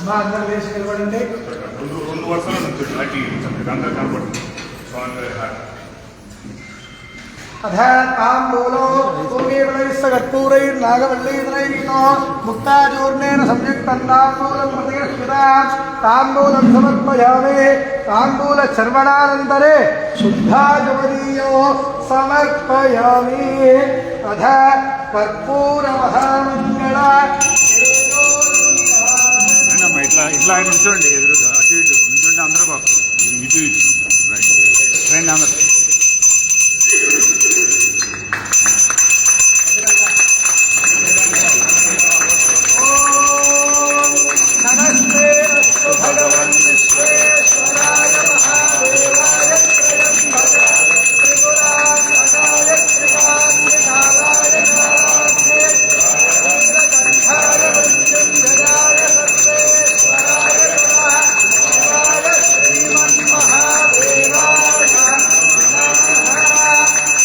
మా అందరూ వేసి నిలబడండి. రెండు వర్షాల నుంచి అటు అందరూ కనపడుతుంది స్వామి గారి అధాత్మాంబూలో పూర్వీకులైస్సగత్పూరైర్నాగవల్లీధరైర్నో ముక్తాచూర్ణేన సంయుక్తం తాంబూలం ప్రతిగృహ్యతాం తాంబూలం సమర్పయామి. తాంబూలచర్వణానంతరే శుద్ధాజమనీయో సమర్పయామి. అధ కర్పూరమహామంగళ ఇట్లా ఇట్లా ఆయన ఉంచండి ఎదురుగా అటు ఇటు ఉంచండి అందరూ బాగు ఇటు ఇటు రైట్ రండి అందరూ నమస్తే అస్తు భగవన్ విశ్వేశ్వరాయ మహాదేవాయ త్రయంబకాయ త్రిపురాంతకాయ త్రికాంతికాయ నాథే నీలకంఠాయ మృత్యుంజయాయ సర్వేశ్వరాయ నమః శివాయ శ్రీమన్మహాదేవాయ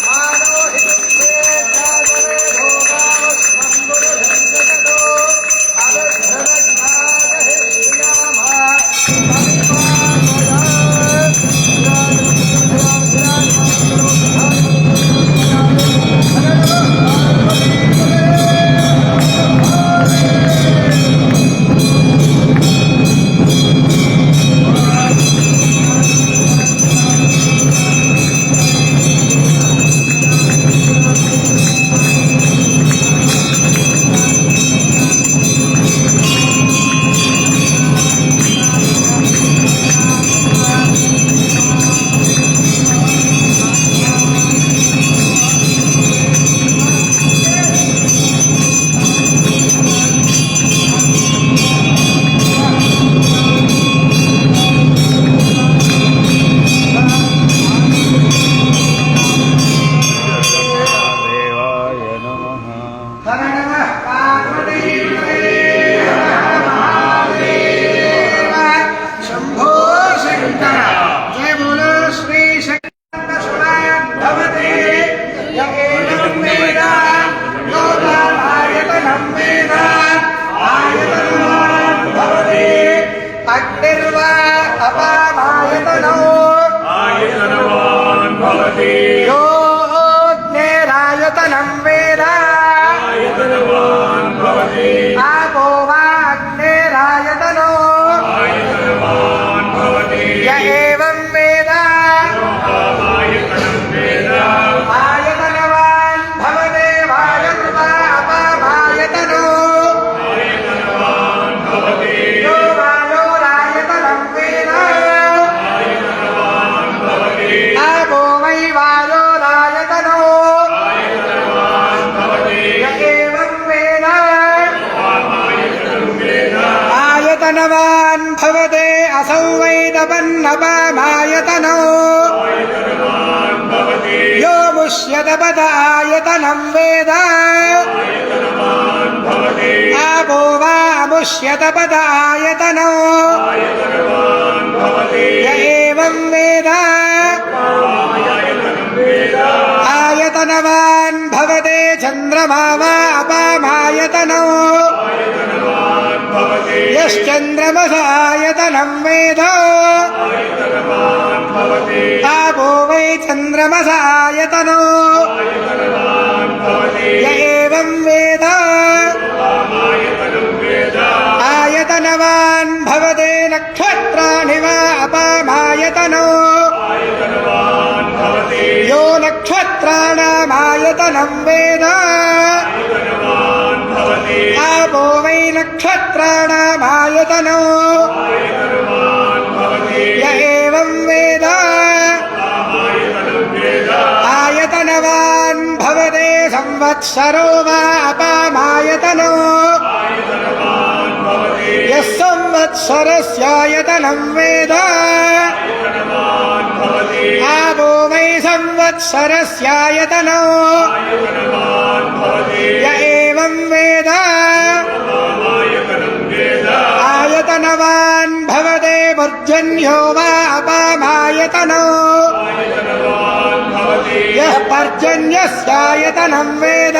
మానోహితే జాగరే భోగావస్మం గురుజగతో योऽग्नेरायतनं वेद आपो वा अग्नेरायतनो य एवं वेद आयतनवान् भवते वायुर्वा अपामायतनो यो वायोरायतनं वेद आपो वै वायोरायतनो य एवं वेद आयतनवान् भवते असौ वै तपन्नपामायतनो यो मुष्यतपद आयतनं वेद आपो वा मुष्यतपद आयतनो य एवं वेद आयतनवान् भवते चन्द्रमा वा अपामायतनो यश्चन्द्रमस आयतनं वेद आपो वै चन्द्रमस आयतनो य एवं वेद आयतनवान् भवते नक्षत्राणि वा अपामायतनो यो नक्षत्राणामायतनं वेद आपो वै नक्षत्राणामायतनो य एवं वेद आयतनवान् भवते संवत्सरो वा अपामायतनो यः संवत्सरस्यायतनं वेद आपो वै संवत्सरस्यायतनो य एवं वेद आयतनवान् भवते पर्जन्यो वा अपामायतनो यः पर्जन्यस्यायतनं वेद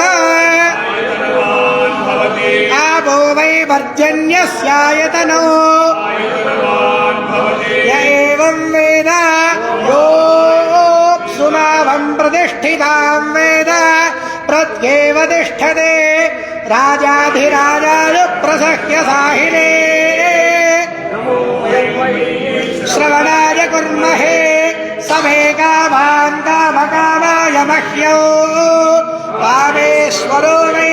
आपो वो वै पर्जन्यस्यायतनो य एवं वेद योऽप्सुनावं प्रतिष्ठितां वेद प्रत्येव तिष्ठते राजाधिराजाय प्रसह्य साहिने श्रवणाय कुर्महे समे कामान् कामकामाय मह्यो वामेश्वरो वै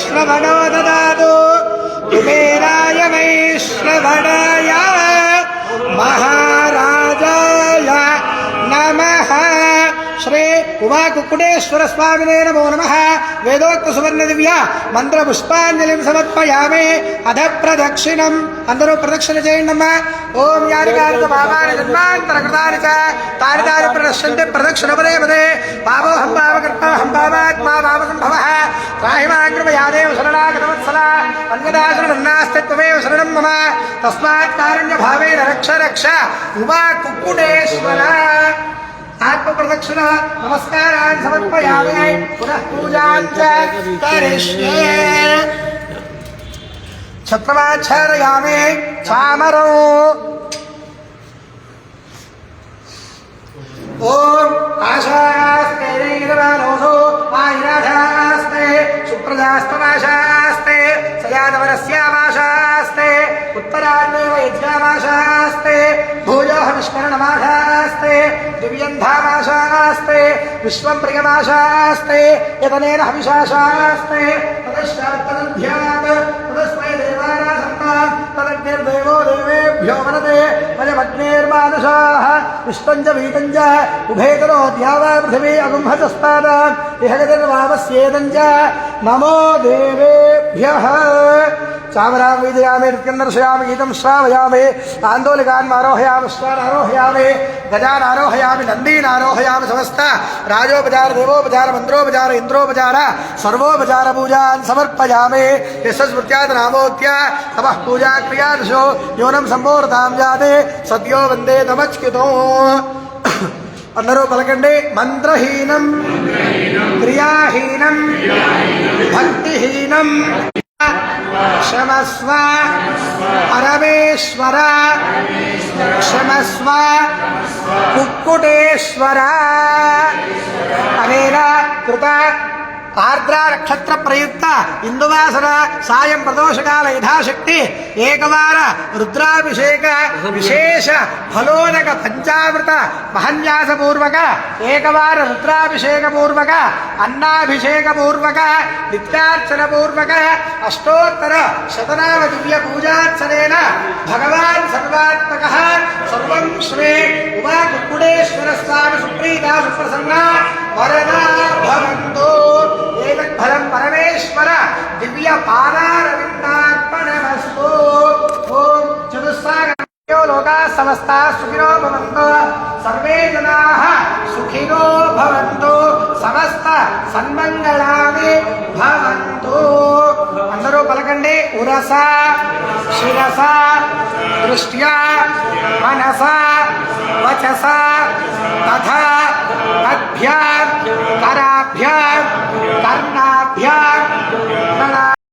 श्रवणो ददातु कुबेराय वै श्रवणाय महाराजाय नमः श्री उमा कुक्कुटेश्वर स्वामिने नमो नमः वेदोक्त सुवर्ण दिव्य मंत्र पुष्पांजलिं समर्पयामि अध प्रदक्षिणं अंदरो प्रदक्षिण चेयंडम्मा ओम यानिकानि पापानि जन्मान्तरकृतानि च तानि तानि प्रणश्यन्ते प्रदक्षिणपदे पदे पापोऽहं पापकर्ताहं पापात्मा पापसम्भवः त्राहि मां कृपयादेव शरणागतवत्सला अन्यथा शरणन्नास्ति त्वमेव शरणं मम तस्मात् कारुण्यभावेन रक्ष रक्ष उमा कुक्कुटेश्वर आत्म प्रदक्षिण नमस्कारान् समर्पयामि पुनः पूजां च करिष्ये छत्रमाच्छादयामि चामरौ ओम आशास्ते नीलवानोऽसो आयुराधास्ते सुप्रजास्तमाशास्ते सयादवरस्यामाशास्ते उत्तरान्देव यज्ञामाशास्ते भूयोः विष्करणमाशास्ते दिव्यन्धामाशास्ते विश्वं प्रियमाशास्ते यतनेन हविषाशास्ते तदश्चात्तदध्यात् तदस्मै देवानासन्तान् तदग्निर्देवो देवेभ्यो वदते वयमग्नेर्मानुषाः विश्वं च वीतं च उभयतरो द्यावा पृथिवी अगुंहतस्तादाम् इह गतिर्वामस्येदं च नमो देवेभ्यः चामरां वीजयामि नृत्यं दर्शयामि गीतं श्रावयामि आन्दोलिकान् आरोहयामि श्वान् आरोहयामि गजान् आरोहयामि नन्दीन् आरोहयामि समस्त राजोपचार देवोपचार मन्त्रोपचार इन्द्रोपचार सर्वोपचार पूजान् समर्पयामि यस्य स्मृत्यात् नामोक्त्य तपः पूजा क्रियादशो न्यूनं सम्पूर्णतां जाते सद्यो वन्दे तमच्युतो అందరూ పలకండి మంత్రహీనం క్రియాహీనం భక్తిహీనం క్షమస్వ పరమేశ్వర క్షమస్వ కుక్కుటేశ్వర అనేన కృత ఆర్ద్ర నక్షత్ర ప్రయుక్త ఇందువాసన సాయం ప్రదోషకాల యథాశక్తి ఏకవార రుద్రాభిషేక విశేష ఫలోదక పంచామృత మహన్యాస పూర్వక ఏకవార రుద్రాభిషేక పూర్వక అన్నాభిషేక పూర్వక నిత్యార్చన పూర్వక అష్టోత్తర శతనామ దివ్య పూజార్చనేన భగవాన్ సర్వాత్మక సర్వం శ్రీ ఉమా కుక్కుటేశ్వర స్వామి సుప్రీత సుప్రసన్న వరదా భవంతు फलम परमेश्वर दिव्य पादारविन्दार्पणमस्तु ओम चतुस्सागरो लोकाः समस्ताः सुखिनो भवन्तु सर्वे जनाः सुखिनो भवन्तु समस्त सन्मङ्गलानि भवन्तु अंदरो पलकंडे उरसा शिरसा दृष्ट्या मनसा वचसा तथा तद्भ्यां कराभ्यां कर्णा